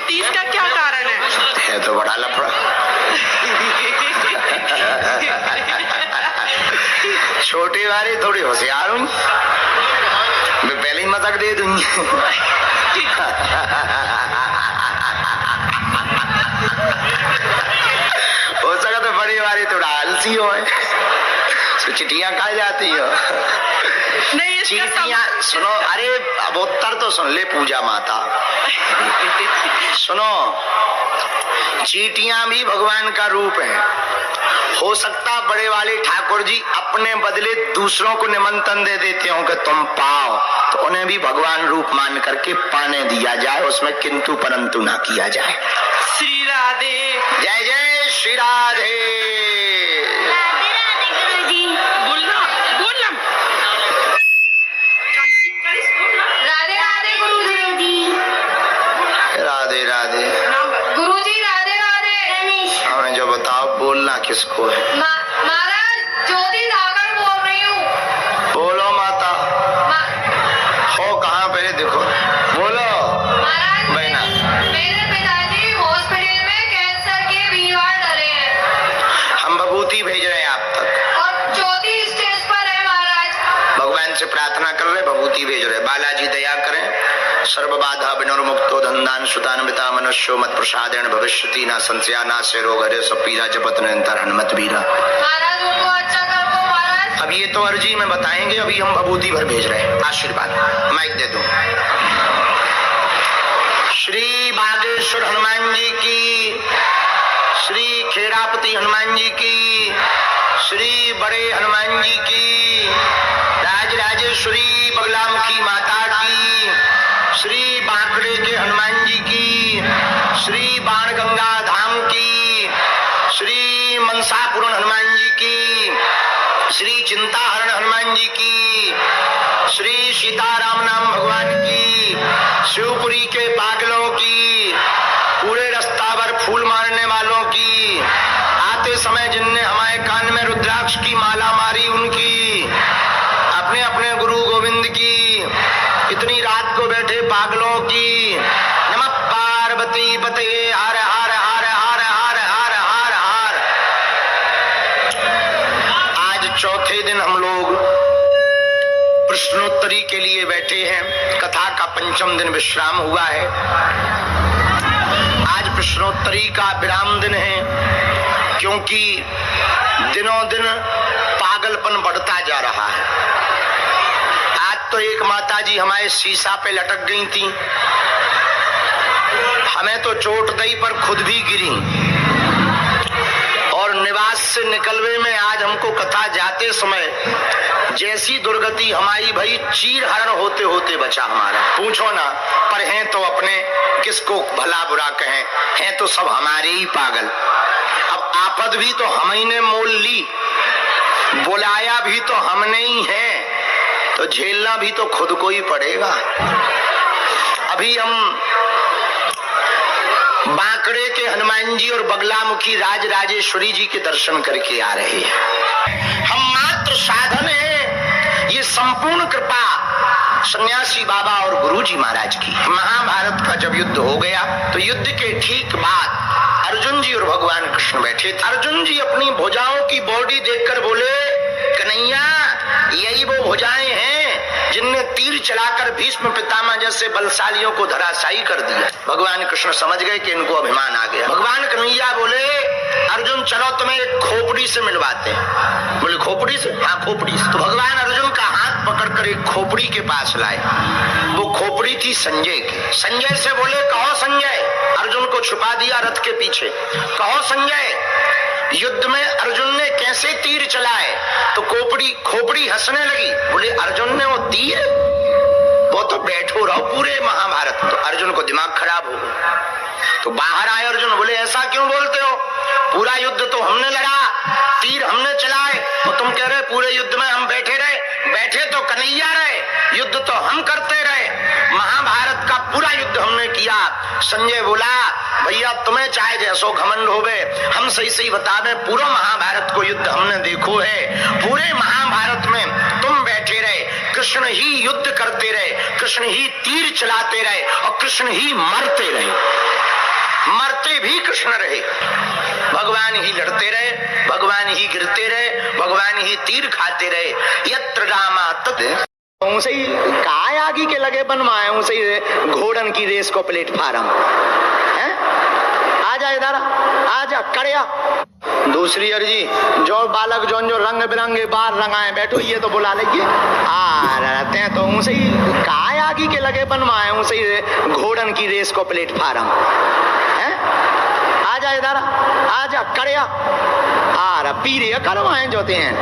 होती, इसका क्या कारण है? तो बड़ा लफड़ा। छोटी वाली थोड़ी होशियार हूँ, मैं पहले ही मजाक दे दूंगी। हो सका तो बड़ी वाली थोड़ा आलसी हो, तो चिट्ठियां खा जाती हो। नहीं, चीटियां सुनो, अरे अब उत्तर तो सुन ले पूजा माता। सुनो, चीटियां भी भगवान का रूप है। हो सकता बड़े वाले ठाकुर जी अपने बदले दूसरों को निमंत्रण दे देते हो कि तुम पाओ, तो उन्हें भी भगवान रूप मान करके पाने दिया जाए, उसमें किंतु परंतु ना किया जाए। श्री राधे। जय जय श्री राधे। राधे राधे गुरुजी। बोलना बोलना। राधे राधे गुरुजी। राधे राधे गुरुजी राधे राधे। गणेश। हमें जो बताओ बोलना किसको है? महाराज ज्योति सागर बोल रही हूँ। बोलो माता। हो कहाँ पहले देखो, बोलो। महाराज बहना। मेरे पिताजी हॉस्पिटल में कैंसर के बीमार डरे हैं। हम विभूति भेज रहे हैं आप तक, और ज्योति स्टेज पर है महाराज। भगवान से प्रार्थना कर रहे, विभूति भेज रहे। बालाजी दया करें, सर्व बाधा विनुर्मुक्तो धनदान सुतान्विता मनुष्यो मत प्रसादेन भविष्यति ना संशया ना से रोग हरे सब पीरा जपत निरंतर हनुमत वीरा। महाराज उनको अच्छा कर दो महाराज। अब ये तो अर्जी में बताएंगे, अभी हम विभूति भर भेज रहे हैं। आशीर्वाद माइक दे दो। श्री बागेश्वर हनुमान जी की, श्री खेड़ापति हनुमान जी की, श्री बड़े हनुमान जी की, राजराजेश्वरी बगलामुखी माता की, श्री बांकड़े के हनुमान जी की, श्री बाणगंगा धाम की, श्री मनसापुरन हनुमान जी की, श्री चिंताहरण हनुमान जी की, श्री सीताराम नाम भगवान की, शिवपुरी के पागलों की, पूरे रास्ता भर फूल मारने वालों की, आते समय जिनने हमारे कान में रुद्राक्ष की माला मारी उनकी, अपने अपने गुरु गोविंद की, इतनी रात को बैठे पागलों की। नमः पार्वती पते हर हर हर हर हर हर हर हर। आज चौथे दिन हम लोग प्रश्नोत्तरी के लिए बैठे हैं। कथा का पंचम दिन विश्राम हुआ है, आज प्रश्नोत्तरी का विराम दिन है, क्योंकि दिनों दिन पागलपन बढ़ता जा रहा है। आज तो एक माता जी हमारे शीशा पे लटक गई थी, हमें तो चोट दई पर खुद भी गिरी, और निवास से निकलवे में आज हमको कथा जाते समय जैसी दुर्गति हमारी भई, चीर हरण होते होते बचा हमारा। पूछो ना, पर हैं तो अपने, किसको भला बुरा कहें, हैं तो सब हमारे ही पागल। अब आफत भी तो हम ही ने मोल ली, बुलाया भी तो हमने ही है, तो झेलना भी तो खुद को ही पड़ेगा। अभी हम बांकड़े के हनुमान जी और बगलामुखी राजराजेश्वरी जी के दर्शन करके आ रहे हैं। हम मात्र साधन है, ये संपूर्ण कृपा सन्यासी बाबा और गुरुजी महाराज की। महाभारत का जब युद्ध हो गया, तो युद्ध के ठीक बाद अर्जुन जी और भगवान कृष्ण बैठे थे। अर्जुन जी अपनी भुजाओं की बॉडी देखकर बोले, कन्हैया यही वो भुजाएं हैं जिनने तीर चलाकर भीष्म पितामह जैसे बलशालियों को धराशायी कर दिया। भगवान कृष्ण समझ गए कि इनको अभिमान आ गया। भगवान कन्हैया बोले, अर्जुन चलो तुम्हें एक खोपड़ी से मिलवाते हैं। बोले खोपड़ी से? हाँ खोपड़ी से। तो भगवान अर्जुन का हाथ पकड़कर एक खोपड़ी के पास लाए। वो खोपड़ी थी संजय की। संजय से बोले, कहो संजय। अर्जुन को छुपा दिया रथ के पीछे। कहो संजय, युद्ध में अर्जुन ने कैसे तीर चलाए? तो खोपड़ी हंसने लगी। बोले अर्जुन ने वो तीर, वो तो बैठो रहो पूरे महाभारत। तो अर्जुन को दिमाग खराब हो गया। तो बाहर आए अर्जुन, बोले ऐसा क्यों बोलते हो? पूरा युद्ध तो हमने लड़ा, तीर हमने चलाए, और तुम कह रहे पूरे युद्ध में हम बैठे रहे। बैठे तो कन्हैया रहे, युद्ध तो हम करते रहे, महाभारत का पूरा युद्ध हमने किया। संजय बोला, भैया तुम्हें चाहे जैसो घमंड होवे, हम सही सही बता दें, पूरा महाभारत को युद्ध हमने देखो है। पूरे महाभारत में तुम बैठे रहे, कृष्ण ही युद्ध करते रहे, कृष्ण ही तीर चलाते रहे, और कृष्ण ही मरते रहे। मरते भी कृष्ण रहे, भगवान ही लड़ते रहे, भगवान ही गिरते रहे, भगवान ही तीर खाते रहे। यत्र रामा तत् उसे ही काय आगे के लगे बनवाए, उसे ही घोड़न की रेस को प्लेटफार्म है। आजा इधर आजा कड़िया। दूसरी अर्जी, जो बालक जो रंग बिरंगे बार रंगाए बैठो, ये तो बुला लीजिए। आ रहते हैं तो उसे ही काय आगे के लगे बनवाए, उसे ही घोड़न की रेस को प्लेटफार्म है। आजा इधर आजा कड़िया। आ पीरे करवाए जोते हैं।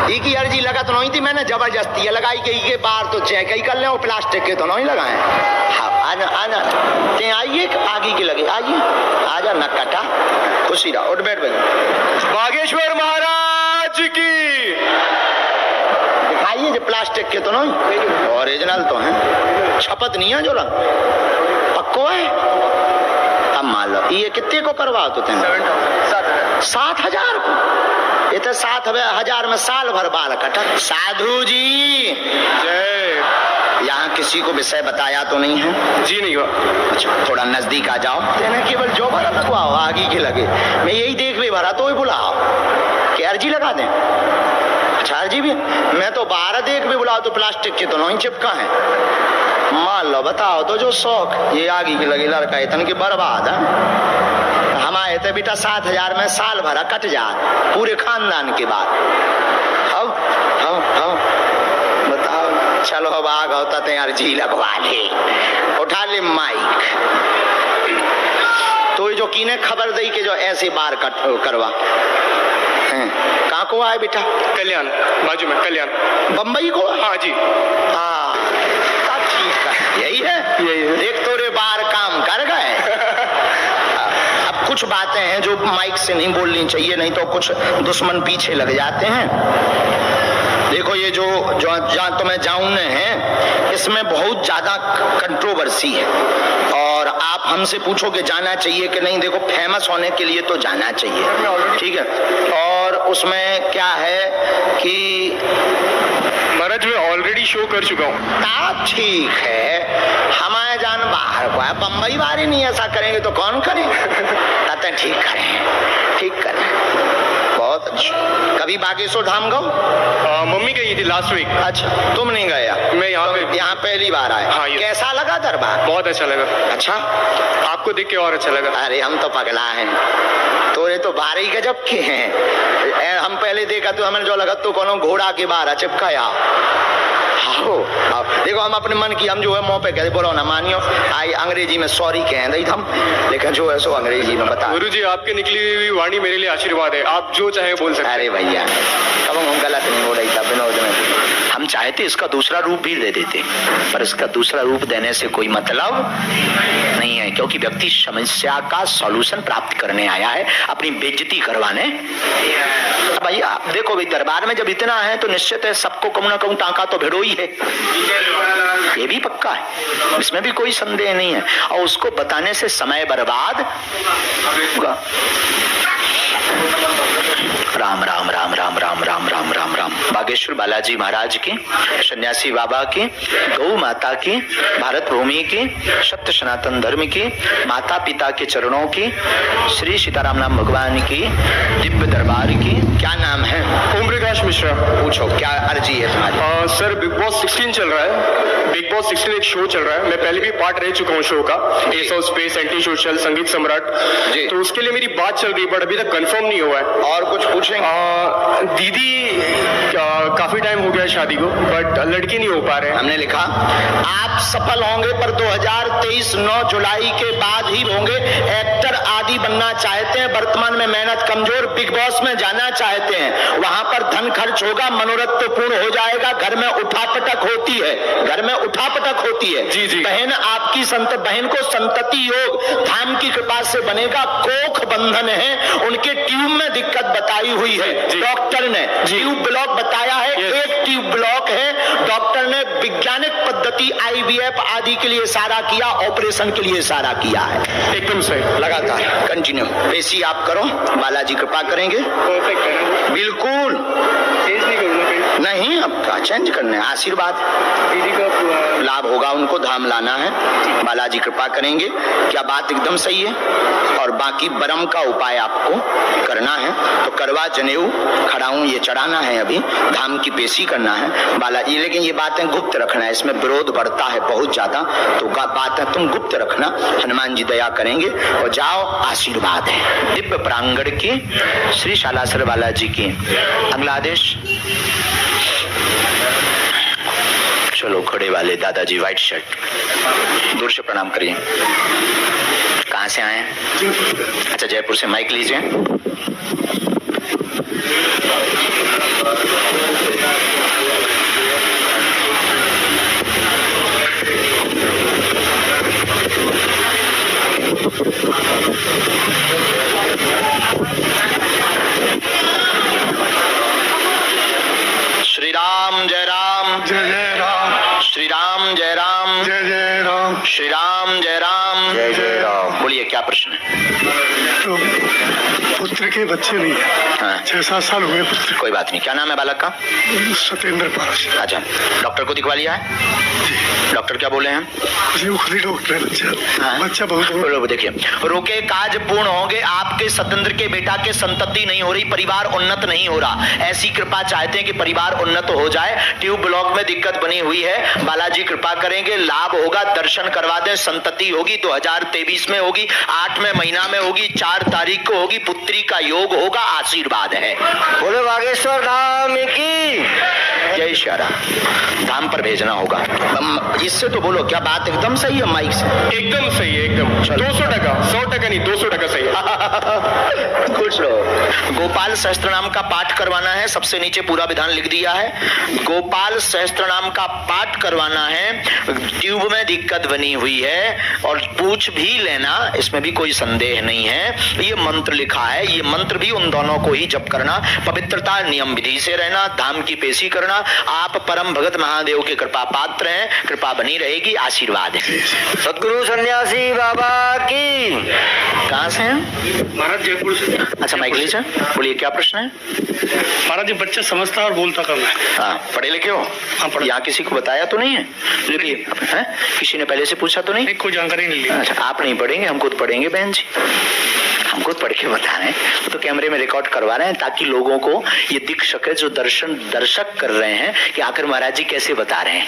एक ही अर्जी लगा तो नहीं थी, मैंने जबरदस्ती लगाई के बार तो चेक ही कर ले, वो प्लास्टिक के तो नहीं लगाए। हाँ आजा आजा ते आइए आगे के लगे, आइए आजा न कटा। खुशी रहा, उठ बैठ भाई। बागेश्वर महाराज की दिखाइए जो प्लास्टिक के तो नहीं, ओरिजिनल तो है, छपत नहीं है जो रंग पक्को है। अब मान लो ये कितने को करवा तो 7,000 को, ये तो 7,000 में साल भर बाल कटक। साधु जी जय। यहाँ किसी को विषय बताया तो नहीं है? जी नहीं हुआ। अच्छा थोड़ा नजदीक आ जाओ। तेने केवल जो भरा लगवाओ, आगे के लगे। मैं यही देख भी भरा तो ही बुलाओ कि अर्जी लगा दें। अच्छा अर्जी भी, मैं तो 12 देख भी बुलाओ तो प्लास्टिक के तो नहीं चिपका है। मान लो बताओ तो जो शौक ये आगे के लगे लड़का इतन के बर्बाद है। हमारे तो बेटा 7,000 में साल भरा कट जाए पूरे खानदान के बाद। बताओ चलो अब आग होता तो यार जी लगवा ले, उठा ले माइक। तो जो कीने खबर दी कि जो ऐसे बार कट करवा कहाँ को आए बेटा? कल्याण बाजू में, कल्याण बम्बई को। हाँ जी हाँ ठीक है, यही है। देख तो रे बार काम कर गए। अब कुछ बातें हैं जो माइक से नहीं बोलनी चाहिए, नहीं तो कुछ दुश्मन पीछे लग जाते हैं। देखो ये जो जहाँ तुम्हें जाऊने हैं इसमें बहुत ज्यादा कंट्रोवर्सी है, और आप हमसे पूछोगे जाना चाहिए कि नहीं। देखो फेमस होने के लिए तो जाना चाहिए, ठीक है। और उसमें क्या है कि महाराज मैं ऑलरेडी शो कर चुका हूँ। ठीक है, हमारे जान बाहर को है, बम्बई वाले नहीं ऐसा करेंगे तो कौन करें? ठीक करें, ठीक करें, बहुत अच्छा। कभी बागेश्वर धाम गए? मम्मी गई थी लास्ट वीक। अच्छा तुम नहीं गया? मैं यहाँ पहली बार आए। हाँ, कैसा लगा दरबार? बहुत अच्छा लगा। अच्छा आपको देख के और अच्छा लगा। अरे हम तो पगला हैं, तोरे तो 12 गजब के हैं। हम पहले देखा तो हमें जो लगा तो कौन घोड़ा के बाहर चिपकाया। देखो हम अपने मन की हम जो है मुंह पे कहते, बोलो ना मानियो आई अंग्रेजी में सॉरी कह रही हम, लेकिन जो है सो अंग्रेजी में बता। गुरुजी आपके निकली हुई वाणी मेरे लिए आशीर्वाद है, आप जो चाहे बोल सकते। अरे भैया कब हम गलत नहीं हो रही था विनोद में, हम चाहते इसका दूसरा रूप भी दे देते, पर इसका दूसरा रूप देने से कोई मतलब नहीं है, क्योंकि व्यक्ति समस्या का सॉल्यूशन प्राप्त करने आया है, अपनी बेइज्जती करवाने। भैया देखो भाई दरबार में जब इतना है तो निश्चित है सबको कहूं ना कहूं टांका तो भिड़ो ही है, ये भी पक्का है, इसमें भी कोई संदेह नहीं है। और उसको बताने से समय बर्बाद होगा। राम राम राम राम राम राम राम राम राम। बागेश्वर बालाजी महाराज की, सन्यासी बाबा की, गौ माता की, भारत भूमि की, सत्य सनातन धर्म की, माता पिता के चरणों की, श्री सीताराम नाम भगवान की दिव्य दरबार की। क्या नाम है? ओम प्रकाश मिश्रा। पूछो क्या अर्जी है तुम्हारी? सर बिग बॉस 16 चल रहा है, बिग बॉस 16 एक शो चल रहा है, मैं पहले भी पार्ट रह चुका हूँ शो का, S of space, anti social, संगीत सम्राट जी। तो उसके लिए मेरी बात चल रही है, बट अभी तक कंफर्म नहीं हुआ है। और कुछ पूछेंगे? दीदी काफी टाइम हो गया शादी को, बट लड़के नहीं हो पा रहे। हमने लिखा आप सफल होंगे पर 2023 9 जुलाई के बाद ही होंगे। एक्टर आदि बनना चाहते हैं, वर्तमान में मेहनत कमजोर, बिग बॉस में जाना चाहते हैं, वहां पर धन खर्च होगा, मनोरथ तो पूर्ण हो जाएगा, घर में उठापटक होती है, घर में उठापटक होती है। जी जी। बहन आपकी बहन को संतति योग धाम की कृपा से बनेगा, कोख बंधन है, उनके ट्यूब में दिक्कत बताई हुई है, डॉक्टर ने ट्यूब ब्लॉक बताया है, एक ट्यूब ब्लॉक है, डॉक्टर ने वैज्ञानिक पद्धति IVF आदि के लिए इशारा किया, ऑपरेशन के लिए इशारा किया है। एकदम सही, लगातार कंटिन्यू पेशी आप करो, बालाजी कृपा करेंगे। परफेक्ट है। बिल्कुल चेंज नहीं करूंगा नहीं नहीं, अब क्या चेंज करने, आशीर्वाद दीदी का लाभ होगा, उनको धाम लाना है, बालाजी कृपा करेंगे। क्या बात एकदम सही है। और बाकी बरम का उपाय आपको करना है, तो करवा जनेऊ खड़ाऊं ये चढ़ाना है, अभी धाम की पेशी करना है बालाजी। लेकिन ये बातें गुप्त रखना है, इसमें विरोध बढ़ता है बहुत ज्यादा, तो बातें तुम गुप्त रखना, हनुमान जी दया करेंगे। और जाओ, आशीर्वाद है दिव्य प्रांगण की श्री शालासर बालाजी की। अगला आदेश। चलो, खड़े वाले दादाजी व्हाइट शर्ट, दूर से प्रणाम करिए। कहाँ से आए हैं? अच्छा, जयपुर से। माइक लीजिए। श्री राम जय राम, जय जय राम, श्री राम जय राम, जय जय राम, श्री राम जय राम, जय जय राम। बोलिए, क्या प्रश्न है? तो पुत्र के बच्चे नहीं है, हाँ। 6-7 साल हुए पुत्र। कोई बात नहीं। क्या नाम है बालक का? सत्येंद्र पाल। अच्छा, डॉक्टर को दिखवा लिया है? डॉक्टर क्या बोले हैं? जी, वो खुद ही डॉक्टर है। बच्चा हाँ। बच्चा बहुत बोलो, देखिए, रोके काज पूर्ण होंगे, आपके सत्येंद्र के बेटा के संतति नहीं हो रही, परिवार उन्नत नहीं हो रहा, ऐसी कृपा चाहते हैं कि परिवार उन्नत हो जाए। ट्यूब ब्लॉक में दिक्कत बनी हुई है, बालाजी कृपा करेंगे, लाभ होगा, दर्शन करवा दें, संतति होगी, 2023 में होगी, 8वें महीना में होगी, 4 तारीख को होगी, पुत्री का योग होगा, आशीर्वाद है। बोले बागेश्वर धाम की जय श्री राम। धाम पर भेजना होगा। इससे तो बोलो, क्या बात एकदम सही है माइक से? एकदम सही है, एकदम 200%, 100% नहीं, 200% सही है। खुश रहो। गोपाल सहस्त्र नाम का पाठ करवाना है, सबसे नीचे पूरा विधान लिख दिया है। गोपाल सहस्त्र नाम का पाठ करवाना है, ट्यूब में दिक्कत बनी हुई है, और पूछ भी लेना, इसमें भी कोई संदेह नहीं है। ये मंत्र लिखा है, ये मंत्र भी उन दोनों को ही जप करना, पवित्रता नियम विधि से रहना, धाम की पेशी करना। आप परम भगत महादेव के कृपा पात्र हैं, कृपा बनी रहेगी, आशीर्वाद है। सदगुरु सन्यासी बाबा की। कहाँ से हैं? महाराज जयपुर से। अच्छा, माइक लीजिए, बोलिए, क्या प्रश्न है? महाराज, बच्चा समझता और बोलता कम है। हाँ, पढ़े लिखे हो? हाँ, पढ़े। यहाँ किसी को बताया तो नहीं है? लिखिए, हैं? किसी ने पहले से पूछा तो नहीं? कोई जानकारी नहीं ली। अच्छा, आप नहीं पढ़ेंगे, हम खुद पढ़ेंगे बहन जी, हम खुद पढ़ के बता रहे हैं, वो तो कैमरे में रिकॉर्ड करवा रहे हैं, ताकि लोगों को ये दिख सके, जो दर्शक कर रहे हैं, कि आखिर महाराज जी कैसे बता रहे हैं।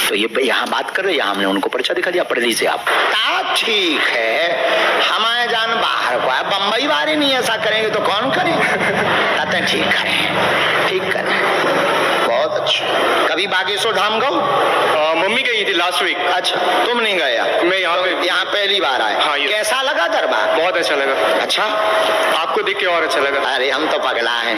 तो ये यहाँ बात कर रहे हैं, यहाँ हमने उनको पर्चा दिखा दिया, पढ़ लीजिए आप। ठीक है, हमारे जान बाहर को है, बम्बई वाले नहीं ऐसा करेंगे तो कौन करें? ठीक करें, ठीक करें, बहुत अच्छा। कभी बागेश्वर धाम गए? मम्मी गई थी लास्ट वीक। अच्छा, तुम नहीं गए? मैं यहाँ पहली बार आए। हाँ, कैसा लगा दरबार? बहुत अच्छा लगा। अच्छा, आपको देख के और अच्छा लगा। अरे हम तो पगला हैं।